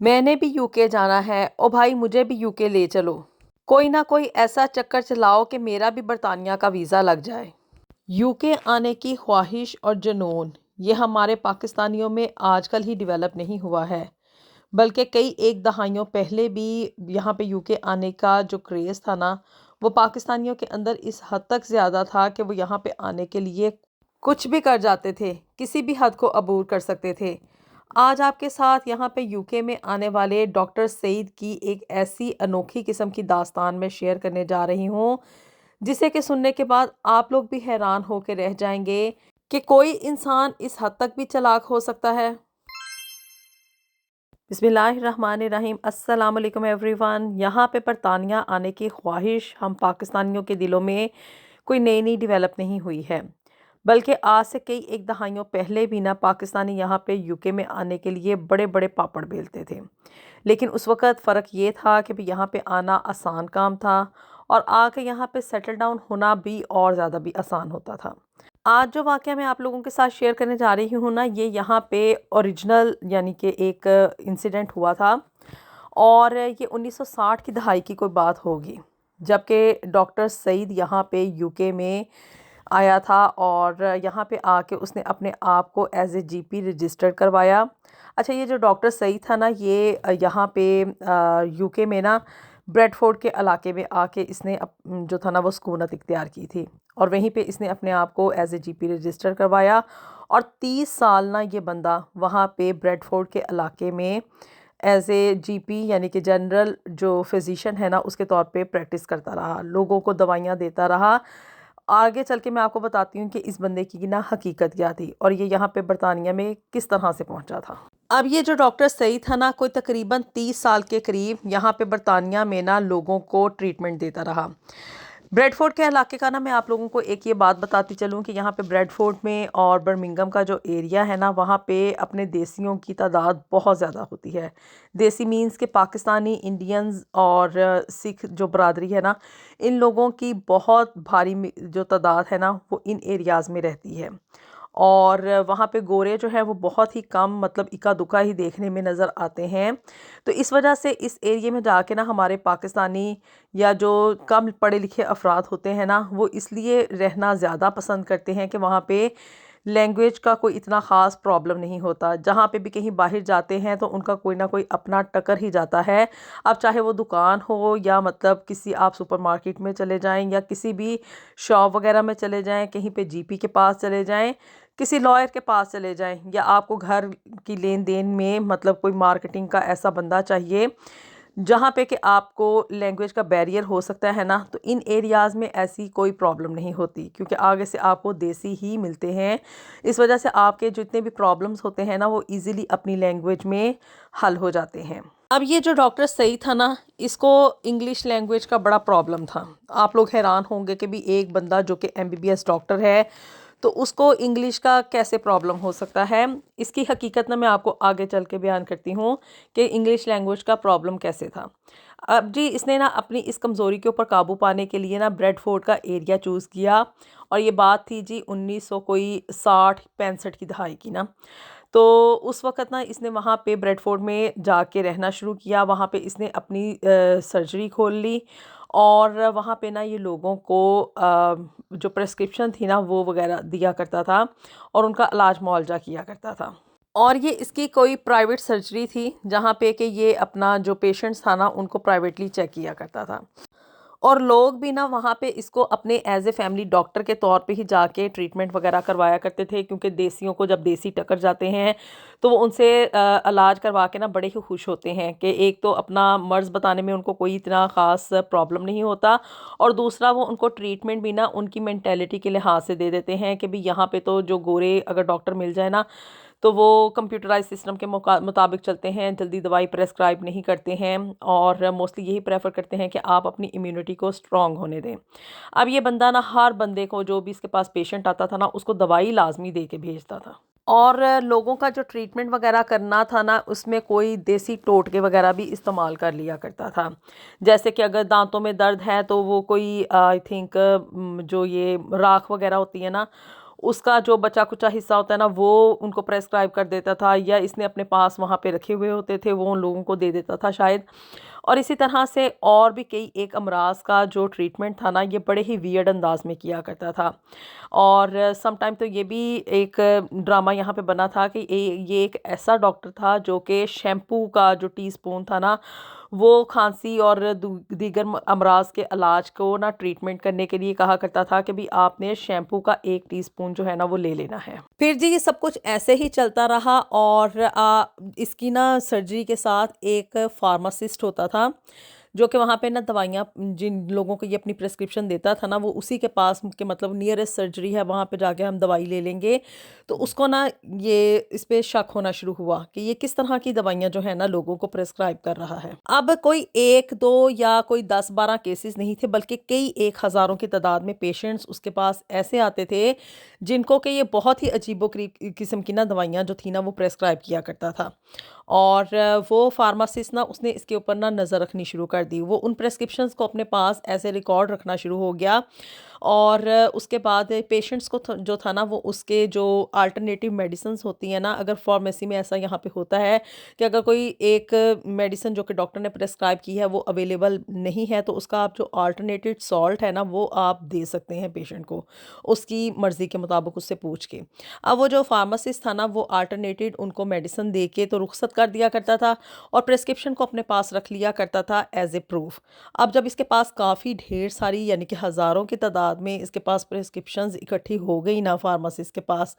मैंने भी यूके जाना है। ओ भाई मुझे भी यूके ले चलो। कोई ना कोई ऐसा चक्कर चलाओ कि मेरा भी बरतानिया का वीज़ा लग जाए। यूके आने की ख्वाहिश और जुनून ये हमारे पाकिस्तानियों में आजकल ही डेवलप नहीं हुआ है, बल्कि कई एक दहाइयों पहले भी यहाँ पे यूके आने का जो क्रेज़ था ना, वो पाकिस्तानियों के अंदर इस हद तक ज़्यादा था कि वो यहाँ पे आने के लिए कुछ भी कर जाते थे, किसी भी हद को अबूर कर सकते थे। आज आपके साथ यहाँ पे यूके में आने वाले डॉक्टर सईद की एक ऐसी अनोखी किस्म की दास्तान में शेयर करने जा रही हूँ, जिसे कि सुनने के बाद आप लोग भी हैरान होकर रह जाएंगे कि कोई इंसान इस हद तक भी चालाक हो सकता है। बिस्मिल्लाहिर्रहमानिर्रहीम, अस्सलाम वालेकुम एवरीवन। यहाँ पे बरतानिया आने की ख्वाहिश हम पाकिस्तानियों के दिलों में कोई नई नई डेवलप नहीं हुई है, बल्कि आज से कई एक दहाइयों पहले भी ना पाकिस्तानी यहाँ पे यूके में आने के लिए बड़े बड़े पापड़ बेलते थे। लेकिन उस वक़्त फ़र्क ये था कि भाई यहाँ पे आना आसान काम था और आके यहाँ पे सेटल डाउन होना भी और ज़्यादा भी आसान होता था। आज जो वाक़या मैं आप लोगों के साथ शेयर करने जा रही हूँ ना, ये यहाँ पे ओरिजिनल यानी कि एक इंसिडेंट हुआ था और ये 1960 की दहाई की कोई बात होगी, जबकि डॉक्टर सईद यहाँ पे यूके में आया था और यहाँ पे आके उसने अपने आप को एज ए जीपी रजिस्टर्ड करवाया। अच्छा, ये जो डॉक्टर सईद था ना, ये यहाँ पे यूके में ना ब्रेडफोर्ड के इलाके में आके इसने जो था ना वो सुकूनत इख्तियार की थी और वहीं पे इसने अपने आप को एज ए जीपी रजिस्टर करवाया और 30 साल ना ये बंदा वहाँ पे ब्रेडफोर्ड के इलाके में एज ए जीपी यानी कि जनरल जो फिजिशियन है ना उसके तौर पे प्रैक्टिस करता रहा, लोगों को दवाइयाँ देता रहा। आगे चल के मैं आपको बताती हूँ कि इस बंदे की ना हकीकत क्या थी और ये यहाँ पे बरतानिया में किस तरह से पहुँचा था। अब ये जो डॉक्टर सईद था ना, कोई तकरीबन 30 साल के करीब यहाँ पे बरतानिया में ना लोगों को ट्रीटमेंट देता रहा। ब्रेडफोर्ड के इलाके का ना मैं आप लोगों को एक ये बात बताती चलूँ कि यहाँ पे ब्रेडफोर्ड में और बर्मिंघम का जो एरिया है ना, वहाँ पे अपने देसियों की तादाद बहुत ज़्यादा होती है। देसी मीन्स के पाकिस्तानी, इंडियंस और सिख जो बरादरी है ना, इन लोगों की बहुत भारी जो तादाद है ना वो इन एरियाज़ में रहती है। और वहाँ पे गोरे जो है वो बहुत ही कम, मतलब इक्का दुक्का ही देखने में नज़र आते हैं। तो इस वजह से इस एरिया में जाके ना हमारे पाकिस्तानी या जो कम पढ़े लिखे अफराद होते हैं ना, वो इसलिए रहना ज़्यादा पसंद करते हैं कि वहाँ पे लैंग्वेज का कोई इतना ख़ास प्रॉब्लम नहीं होता। जहाँ पे भी कहीं बाहर जाते हैं तो उनका कोई ना कोई अपना टकर ही जाता है। अब चाहे वो दुकान हो या मतलब किसी आप सुपरमार्केट में चले जाएं या किसी भी शॉप वगैरह में चले जाएं, कहीं पे जीपी के पास चले जाएं, किसी लॉयर के पास चले जाएं, या आपको घर की लेन देन में मतलब कोई मार्केटिंग का ऐसा बंदा चाहिए जहाँ पे कि आपको लैंग्वेज का बैरियर हो सकता है ना, तो इन एरियाज़ में ऐसी कोई प्रॉब्लम नहीं होती क्योंकि आगे से आपको देसी ही मिलते हैं। इस वजह से आपके जितने भी प्रॉब्लम्स होते हैं ना वो इजीली अपनी लैंग्वेज में हल हो जाते हैं। अब ये जो डॉक्टर सही था ना, इसको इंग्लिश लैंग्वेज का बड़ा प्रॉब्लम था। आप लोग हैरान होंगे कि भी एक बंदा जो कि एमबीबीएस डॉक्टर है तो उसको इंग्लिश का कैसे प्रॉब्लम हो सकता है। इसकी हकीकत ना मैं आपको आगे चल के बयान करती हूँ कि इंग्लिश लैंग्वेज का प्रॉब्लम कैसे था। अब जी इसने ना अपनी इस कमज़ोरी के ऊपर काबू पाने के लिए ना ब्रेडफोर्ड का एरिया चूज़ किया और ये बात थी जी 1900 कोई 60-65 की दहाई की ना। तो उस वक़्त ना इसने वहाँ पे ब्रेडफोर्ड में जाके रहना शुरू किया। वहाँ पे इसने अपनी सर्जरी खोल ली और वहाँ पे ना ये लोगों को जो प्रिस्क्रिप्शन थी ना वो वगैरह दिया करता था और उनका इलाज मुआवजा किया करता था। और ये इसकी कोई प्राइवेट सर्जरी थी जहाँ पे कि ये अपना जो पेशेंट्स था ना उनको प्राइवेटली चेक किया करता था। और लोग भी ना वहाँ पे इसको अपने एज ए फैमिली डॉक्टर के तौर पे ही जाके ट्रीटमेंट वगैरह करवाया करते थे, क्योंकि देसियों को जब देसी टकर जाते हैं तो वो उनसे इलाज करवा के ना बड़े ही खुश होते हैं कि एक तो अपना मर्ज़ बताने में उनको कोई इतना ख़ास प्रॉब्लम नहीं होता और दूसरा वो उनको ट्रीटमेंट भी ना उनकी मैंटेलिटी के लिहाज से दे देते हैं कि भाई यहाँ पे तो जो गोरे अगर डॉक्टर मिल जाए ना तो वो कंप्यूटराइज सिस्टम के मुताबिक चलते हैं, जल्दी दवाई प्रेस्क्राइब नहीं करते हैं और मोस्टली यही प्रेफर करते हैं कि आप अपनी इम्यूनिटी को स्ट्रॉन्ग होने दें। अब ये बंदा ना हर बंदे को जो भी इसके पास पेशेंट आता था ना उसको दवाई लाजमी दे के भेजता था और लोगों का जो ट्रीटमेंट वगैरह करना था ना उसमें कोई देसी टोटके वगैरह भी इस्तेमाल कर लिया करता था। जैसे कि अगर दांतों में दर्द है तो वो कोई आई थिंक जो ये राख वगैरह होती है ना उसका जो बचा कुचा हिस्सा होता है ना वो उनको प्रेस्क्राइब कर देता था, या इसने अपने पास वहाँ पे रखे हुए होते थे वो उन लोगों को दे देता था शायद। और इसी तरह से और भी कई एक अमराज का जो ट्रीटमेंट था ना ये बड़े ही वियर्ड अंदाज में किया करता था। और सम टाइम तो ये भी एक ड्रामा यहाँ पे बना था कि ये एक ऐसा डॉक्टर था जो कि शैम्पू का जो टीस्पून था ना वो खांसी और दीगर अमराज के इलाज को ना ट्रीटमेंट करने के लिए कहा करता था कि भी आपने शैम्पू का 1 टीस्पून जो है ना वो ले लेना है। फिर जी ये सब कुछ ऐसे ही चलता रहा, और इसकी ना सर्जरी के साथ एक फार्मासिस्ट होता था जो कि वहाँ पे ना दवाइयाँ जिन लोगों को ये अपनी प्रिस्क्रिप्शन देता था ना वो उसी के पास के मतलब नियरेस्ट सर्जरी है वहाँ पे जाके हम दवाई ले लेंगे। तो उसको ना ये इस पे शक होना शुरू हुआ कि ये किस तरह की दवाइयाँ जो है ना लोगों को प्रिस्क्राइब कर रहा है। अब कोई 1-2 या कोई 10-12 केसेस नहीं थे, बल्कि कई एक हज़ारों की तादाद में पेशेंट्स उसके पास ऐसे आते थे जिनको कि ये बहुत ही अजीबो किस्म की ना दवाइयाँ जो थी ना वो प्रेस्क्राइब किया करता था। और वो फार्मासिस्ट ना उसने इसके ऊपर ना नज़र रखनी शुरू कर दी। वो उन प्रेस्क्रिप्शंस को अपने पास ऐसे रिकॉर्ड रखना शुरू हो गया, और उसके बाद पेशेंट्स को जो था ना वो उसके जो अल्टरनेटिव मेडिसिन्स होती हैं ना, अगर फार्मेसी में ऐसा यहाँ पे होता है कि अगर कोई एक मेडिसिन जो कि डॉक्टर ने प्रेस्क्राइब की है वो अवेलेबल नहीं है तो उसका आप जो अल्टरनेटिव सॉल्ट है ना वो आप दे सकते हैं पेशेंट को उसकी मर्ज़ी के मुताबिक उससे पूछ के। अब वो जो फार्मासिस्ट था ना वो अल्टरनेटिव उनको मेडिसिन दे के तो रुख्सत कर दिया करता था और प्रेस्क्रिप्शन को अपने पास रख लिया करता था एज ए प्रूफ। अब जब इसके पास काफ़ी ढेर सारी यानी कि हज़ारों की तादाद में इसके पास प्रेस्क्रिप्शंस इकट्ठी हो गई ना फार्मासिस्ट के पास,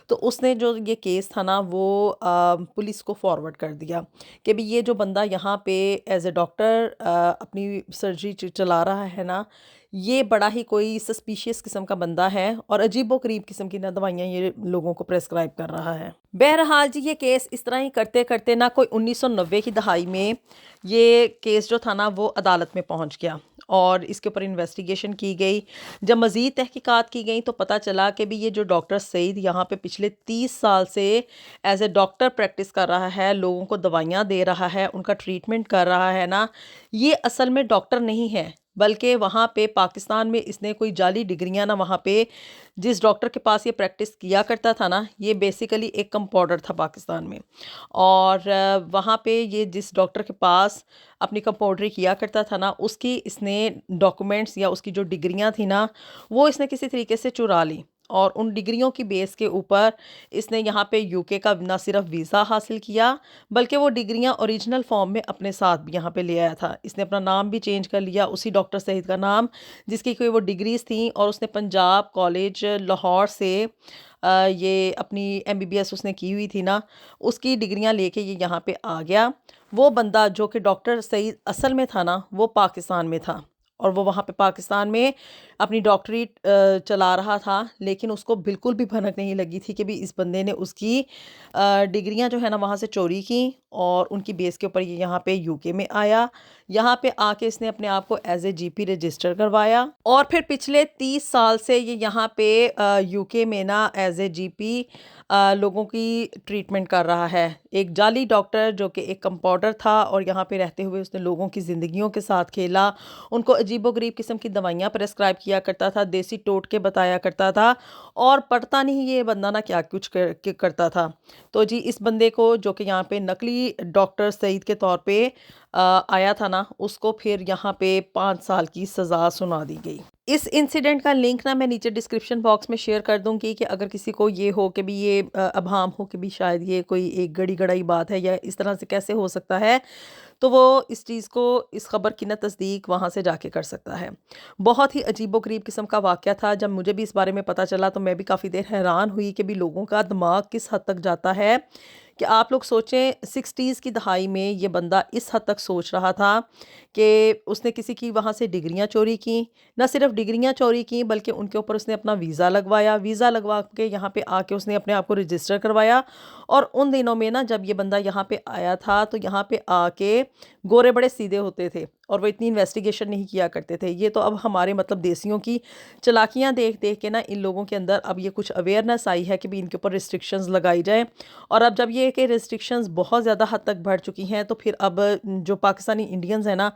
तो उसने जो ये केस था ना वो पुलिस को फॉरवर्ड कर दिया कि भी ये जो बंदा यहाँ पे एज ए डॉक्टर अपनी सर्जरी चला रहा है ना, ये बड़ा ही कोई सस्पिशियस किस्म का बंदा है और अजीबो-गरीब किस्म की ना दवाइयाँ ये लोगों को प्रेस्क्राइब कर रहा है। बहरहाल जी ये केस इस तरह ही करते-करते ना कोई 1990 की दहाई में ये केस जो था ना वो अदालत में पहुँच गया और इसके ऊपर इन्वेस्टिगेशन की गई। जब मज़ीद तहकीकात की गई तो पता चला कि भी ये जो डॉक्टर सईद यहाँ पे पिछले 30 साल से एज ए डॉक्टर प्रैक्टिस कर रहा है, लोगों को दवाइयाँ दे रहा है, उनका ट्रीटमेंट कर रहा है ना, ये असल में डॉक्टर नहीं है, बल्कि वहाँ पे पाकिस्तान में इसने कोई जाली डिग्रियाँ ना वहाँ पे जिस डॉक्टर के पास ये प्रैक्टिस किया करता था ना, ये बेसिकली एक कंपाउंडर था पाकिस्तान में। और वहाँ पे ये जिस डॉक्टर के पास अपनी कंपाउंडरी किया करता था ना, उसकी इसने डॉक्यूमेंट्स या उसकी जो डिग्रियाँ थी ना, वो इसने किसी तरीके से चुरा ली और उन डिग्रियों की बेस के ऊपर इसने यहाँ पे यूके का ना सिर्फ वीज़ा हासिल किया, बल्कि वो डिग्रियाँ ओरिजिनल फॉर्म में अपने साथ भी यहाँ पे ले आया था। इसने अपना नाम भी चेंज कर लिया, उसी डॉक्टर सईद का नाम जिसकी कोई वो डिग्रीज थी, और उसने पंजाब कॉलेज लाहौर से ये अपनी एमबीबीएस उसने की हुई थी ना, उसकी डिग्रियाँ लेके ये यहाँ पे आ गया। वो बंदा जो कि डॉक्टर सईद असल में था ना, वो पाकिस्तान में था और वो वहाँ पे पाकिस्तान में अपनी डॉक्टरी चला रहा था, लेकिन उसको बिल्कुल भी भनक नहीं लगी थी कि भी इस बंदे ने उसकी डिग्रियां जो है ना वहाँ से चोरी की और उनकी बेस के ऊपर ये यहाँ पे यूके में आया। यहाँ पे आके इसने अपने आप को एज ए जीपी रजिस्टर करवाया और फिर पिछले 30 साल से ये यहाँ पे यूके में ना एज ए जीपी लोगों की ट्रीटमेंट कर रहा है। एक जाली डॉक्टर जो कि एक कंपाउंडर था और यहाँ पे रहते हुए उसने लोगों की ज़िंदगियों के साथ खेला, उनको अजीबो-गरीब किस्म की दवाइयाँ प्रेस्क्राइब किया करता था, देसी टोटके बताया करता था और पता नहीं ये बंदा ना क्या कुछ करता था। तो जी इस बंदे को जो कि यहाँ पे नकली डॉक्टर सईद के तौर पे आया था ना, उसको फिर यहाँ पे 5 साल की सज़ा सुना दी गई। इस इंसिडेंट का लिंक ना मैं नीचे डिस्क्रिप्शन बॉक्स में शेयर कर दूंगी कि अगर किसी को ये हो कि भी ये अभाम हो कि भी शायद ये कोई एक गड़ी गड़ाई बात है या इस तरह से कैसे हो सकता है, तो वो इस चीज़ को इस ख़बर की ना तस्दीक वहाँ से जाके कर सकता है। बहुत ही अजीबो-गरीब किस्म का वाक़या था। जब मुझे भी इस बारे में पता चला तो मैं भी काफ़ी देर हैरान हुई कि भी लोगों का दिमाग किस हद तक जाता है कि आप लोग सोचें 60s की दहाई में ये बंदा इस हद तक सोच रहा था कि उसने किसी की वहाँ से डिग्रियाँ चोरी की, ना सिर्फ डिग्रियाँ चोरी की बल्कि उनके ऊपर उसने अपना वीज़ा लगवाया, वीज़ा लगवा के यहाँ पे आके उसने अपने आप को रजिस्टर करवाया। और उन दिनों में ना जब ये बंदा यहाँ पे आया था तो यहाँ पे आके गोरे बड़े सीधे होते थे और वो इतनी इन्वेस्टिगेशन नहीं किया करते थे। ये तो अब हमारे मतलब देसियों की चालाकियाँ देख देख के ना इन लोगों के अंदर अब ये कुछ अवेयरनेस आई है कि भी इनके ऊपर रिस्ट्रिक्शंस लगाई जाए। और अब जब ये कि रिस्ट्रिक्शंस बहुत ज़्यादा हद तक बढ़ चुकी हैं तो फिर अब जो पाकिस्तानी इंडियंस हैं ना,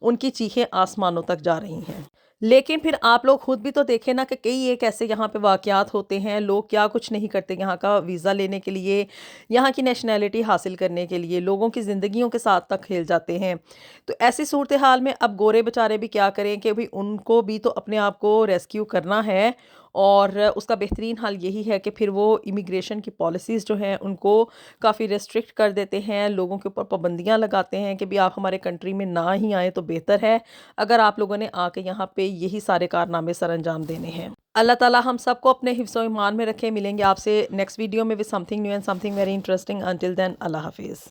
उनकी चीखें आसमानों तक जा रही हैं। लेकिन फिर आप लोग खुद भी तो देखें ना कि कई एक ऐसे यहाँ पे वाक़यात होते हैं, लोग क्या कुछ नहीं करते यहाँ का वीज़ा लेने के लिए, यहाँ की नेशनैलिटी हासिल करने के लिए, लोगों की ज़िंदगियों के साथ तक खेल जाते हैं। तो ऐसी सूरत-ए-हाल में अब गोरे बेचारे भी क्या करें कि भई उनको भी तो अपने आप को रेस्क्यू करना है और उसका बेहतरीन हल यही है कि फिर वो इमिग्रेशन की पॉलिसीज़ जो हैं उनको काफ़ी रिस्ट्रिक्ट कर देते हैं, लोगों के ऊपर पाबंदियाँ लगाते हैं कि भई आप हमारे कंट्री में ना ही आएँ तो बेहतर है। अगर आप लोगों ने आके यहाँ पे यही सारे कारनामे सरअंजाम देने हैं। अल्लाह ताला हम सबको अपने हिफ्ज़-ओ ईमान में रखे। मिलेंगे आपसे नेक्स्ट वीडियो में with something new and something very interesting. Until then अल्लाह हाफ़िज़।